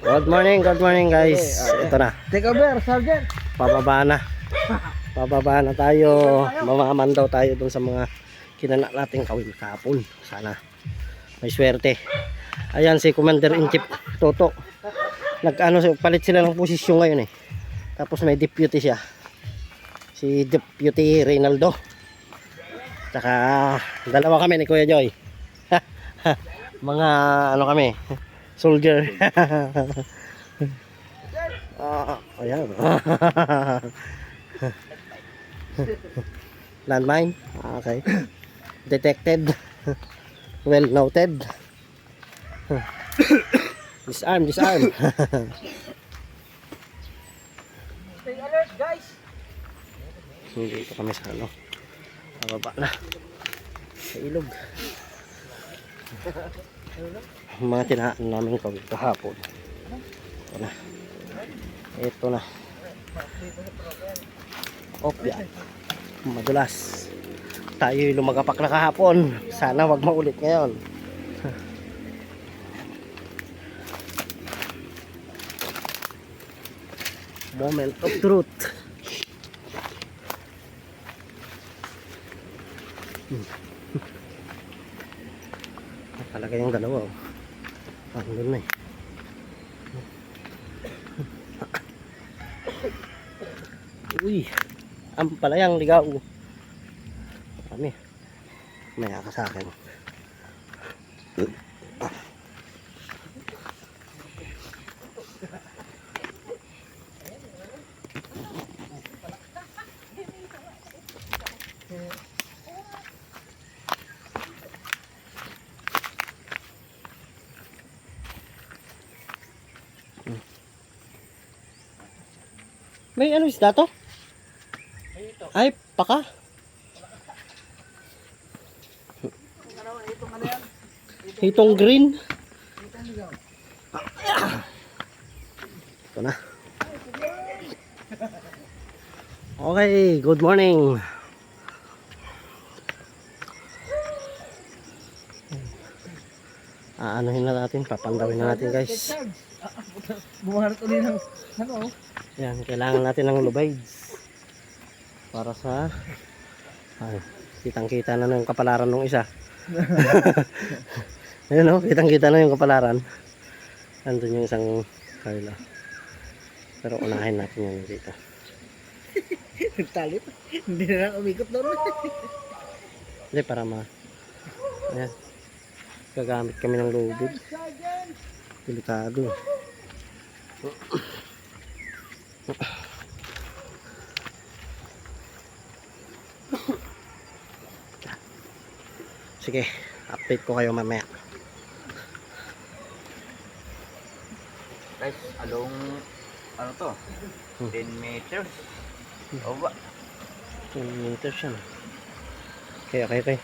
Good morning guys. Ito na. Take over, Sergeant. Pababa na. Pababa na tayo. Mamaman daw tayo dun sa mga kinana nating kawil kahapon. Sana may swerte. Ayan si Commander-in-Chief Toto. Palit sila ng posisyon ngayon eh. Tapos may deputy siya. Si Deputy Reynaldo. Tsaka dalawa kami ni Kuya Joy. Mga ano kami, soldier. Ayan. Landmine. Okay. Detected. Well noted. Disarm. Stay alert, guys. Dito kami sa ano. Pababa na. Sa ilog. Mga tinahaan namin kawil kahapon. Ito na. Ito na. Yan. Madulas. Tayo'y lumagapak na kahapon. Sana wag maulit ngayon. Moment of truth. Talaga yung dalawa oh. Andun na eh. Uy, ang palayang ligaw. Kami. Maya ka sa akin. May ano isda to? Ay, paka. Hitong green. Ito na. Okay, good morning. Anuhin na natin, papandawin na natin guys. Bumaharap ulit ng ano. Yan, kailangan natin ng lubides para sa kitang-kita na ng kapalaran ng isa. Ayun o, kitang-kita na yung kapalaran. Andun yung isang kaila. Pero unahin natin yan dito. Nagtalit. Hindi na lang umikot doon. Hindi, para ayan. Gagamit kami ng lubid. Delikado. Sige, update ko kayo mamaya. Guys, along ano to? 10 meters. O ba? 10 meters yan. Okay.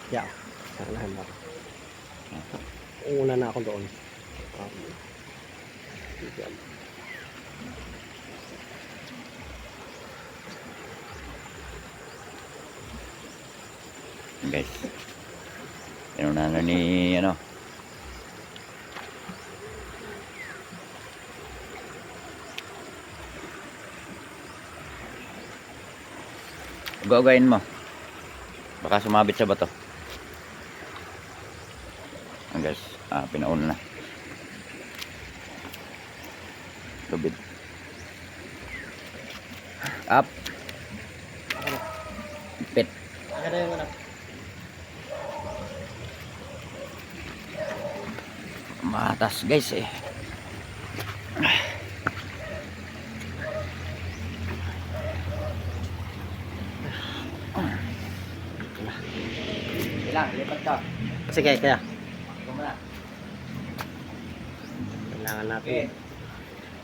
Yeah. Sanahan ba? Una na ako doon. Guys. Ano na ni ano? Gagayin mo. Baka sumabit sa bato. Guys, pinauna na. Lubid. Up. Pit. Agad yung anak. Matas guys eh. Ilang, lipat ka. Sige, kaya. Ikaw muna. Kailangan natin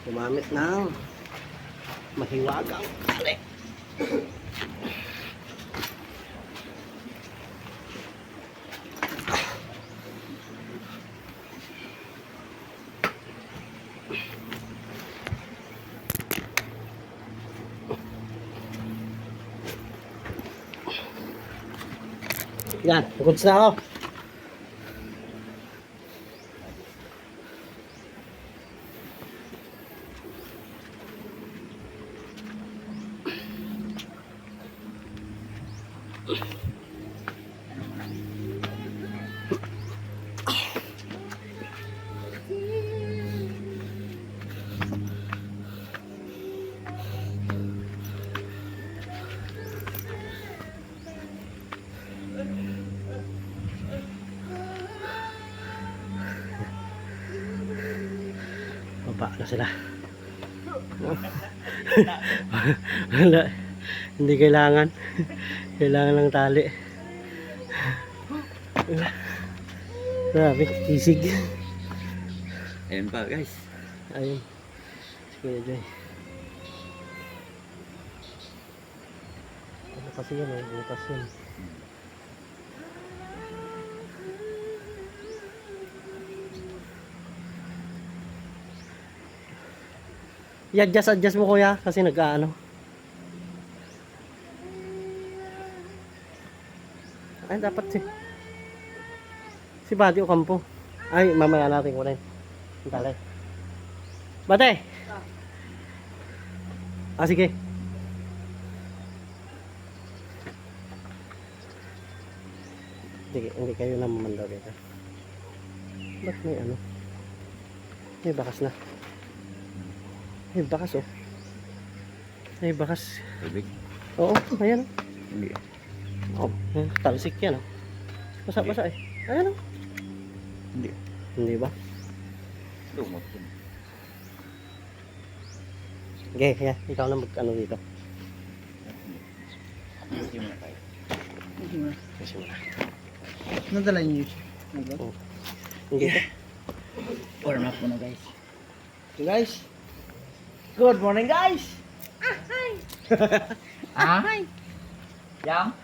gumamit ng mahiwagang tali. Yan, goods na ako. Baba na sila. Wala. Hindi kailangan. Kailangan ng tali. Grabe, kisig. Ayan pa guys. Ayun. Si Kuya Joy. Ano kasi yan eh, butas yun. I-adjust mo kuya kasi nag-ano. Ay dapat si Buddy Ocampo. Ay mamaya natin kunin. Talay. Bate! Sige. Hindi kayo na mamandaw dito. Ba't may ano? May bakas na. May bakas oh. May bakas. Tubig? Oo, ayan. Hindi. Oh, talsik yan oh. Basa-basa eh. Ayan oh. Hindi. Hindi ba? Lumot yun. Okay, yeah. Ikaw na mag-ano dito. Hindi mo na tayo. Kasi mo na. Nadala niyo siya. Oh. Hindi. Warm up muna guys. So guys. Good morning guys. Ah! Yang?